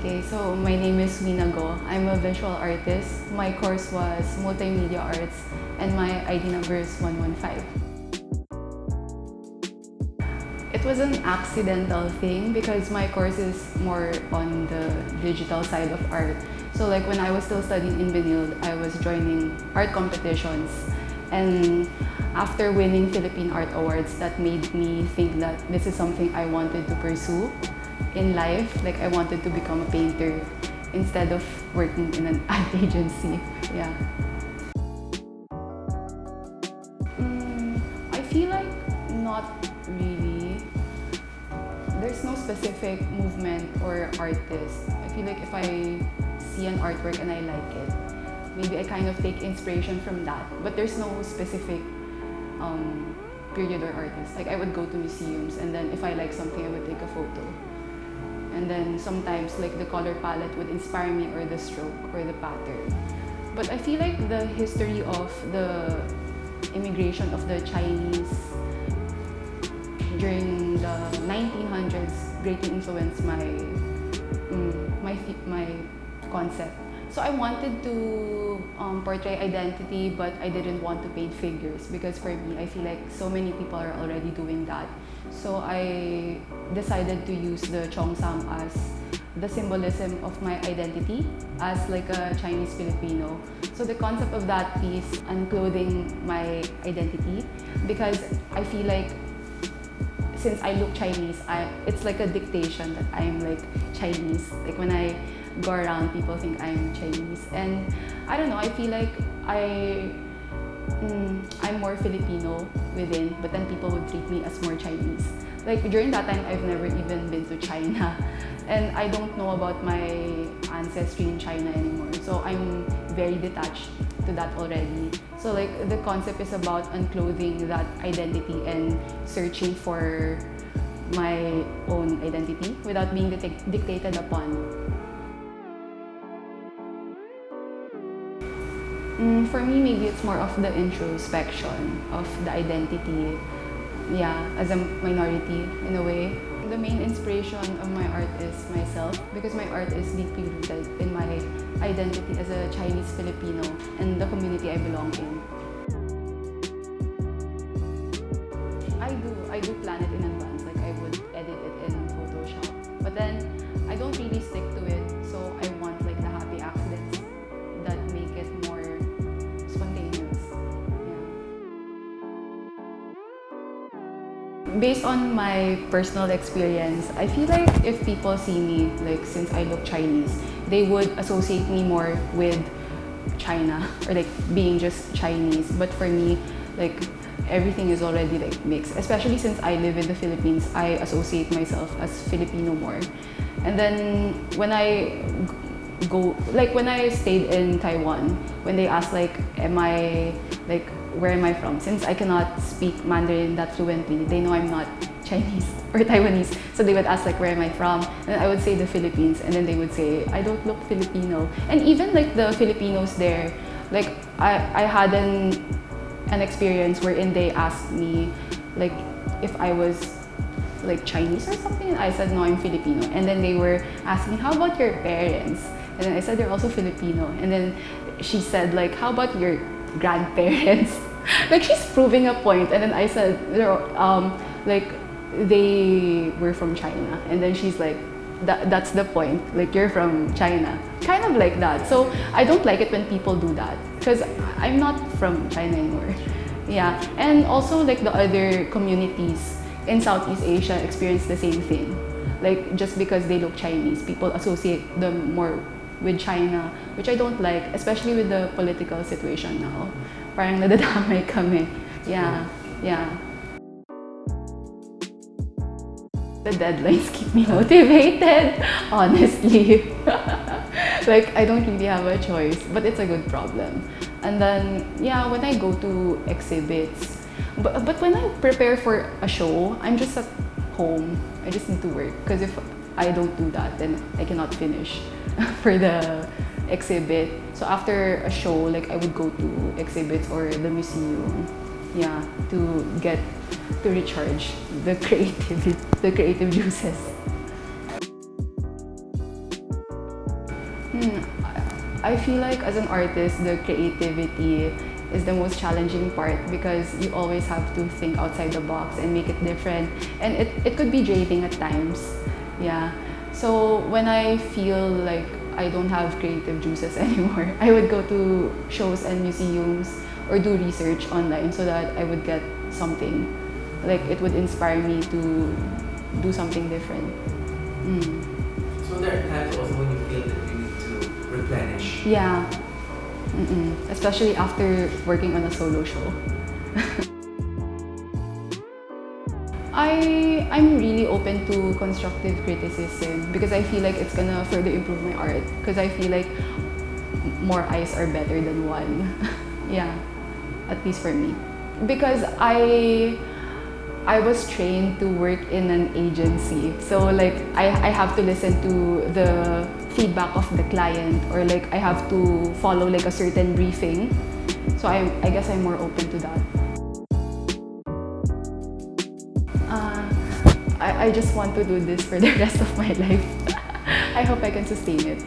Okay, so my name is Winna Go. I'm a visual artist. My course was Multimedia Arts and my ID number is 115. It was an accidental thing because my course is more on the digital side of art. So like when I was still studying in Benilde, I was joining art competitions. And after winning Philippine Art Awards, that made me think that this is something I wanted to pursue in life. Like I wanted to become a painter instead of working in an ad agency. Yeah. I feel like not really. There's no specific movement or artist. I feel like if I see an artwork and I like it, maybe I kind of take inspiration from that. But there's no specific period or artist. Like I would go to museums and then if I like something, I would take a photo. And then sometimes like the color palette would inspire me or the stroke or the pattern. But I feel like the history of the immigration of the Chinese during the 1900s greatly influenced my concept. So I wanted to portray identity, but I didn't want to paint figures because for me, I feel like so many people are already doing that. So I decided to use the Cheongsam as the symbolism of my identity as like a Chinese Filipino. So the concept of that piece, unclothing my identity, because I feel like since I look Chinese, it's like a dictation that I'm like Chinese. Like when I go around, people think I'm Chinese. And I don't know, I feel like I'm more Filipino within, but then people would treat me as more Chinese. Like during that time, I've never even been to China. And I don't know about my ancestry in China anymore. So I'm very detached to that already. So like the concept is about unclothing that identity and searching for my own identity without being dictated upon. For me, maybe it's more of the introspection of the identity, yeah, as a minority in a way. The main inspiration of my art is myself because my art is deeply rooted in my identity as a Chinese Filipino and the community I belong in. I do plan it in advance, like I would edit it in Photoshop. But then I don't really stick to it, so I want like the happy accidents that make it more spontaneous. Yeah. Based on my personal experience, I feel like if people see me, like since I look Chinese, they would associate me more with China or like being just Chinese. But for me, like everything is already like mixed. Especially since I live in the Philippines, I associate myself as Filipino more. And then when I when I stayed in Taiwan, when they asked like, where am I from? Since I cannot speak Mandarin that fluently, they know I'm not Chinese or Taiwanese. So they would ask like, where am I from? And I would say the Philippines, and then they would say, I don't look Filipino. And even like the Filipinos there, like I had an experience wherein they asked me like if I was like Chinese or something, and I said no, I'm Filipino. And then they were asking, how about your parents? And then I said they're also Filipino. And then she said like, how about your grandparents? Like she's proving a point. And then I said like they were from China. And then she's like, that's the point, like you're from China, kind of like that. So I don't like it when people do that because I'm not from China anymore. Yeah, and also like the other communities in Southeast Asia experience the same thing. Like just because they look Chinese, people associate them more with China, which I don't like, especially with the political situation now. Parang nadadamay kami. Yeah, yeah. The deadlines keep me motivated, honestly. Like, I don't really have a choice, but it's a good problem. And then, yeah, when I go to exhibits, but when I prepare for a show, I'm just at home. I just need to work, because if I don't do that, then I cannot finish for the exhibit. So after a show, like I would go to exhibits or the museum, yeah, to recharge the creative juices. I feel like as an artist, the creativity is the most challenging part because you always have to think outside the box and make it different. And it could be draining at times. Yeah. So when I feel like I don't have creative juices anymore, I would go to shows and museums or do research online so that I would get something. Like it would inspire me to do something different. So there are times also when you feel that you need to replenish. Yeah. Especially after working on a solo show. I'm really open to constructive criticism because I feel like it's gonna further improve my art because I feel like more eyes are better than one. Yeah, at least for me. Because I was trained to work in an agency. So like I have to listen to the feedback of the client or like I have to follow like a certain briefing. So I guess I'm more open to that. I just want to do this for the rest of my life. I hope I can sustain it.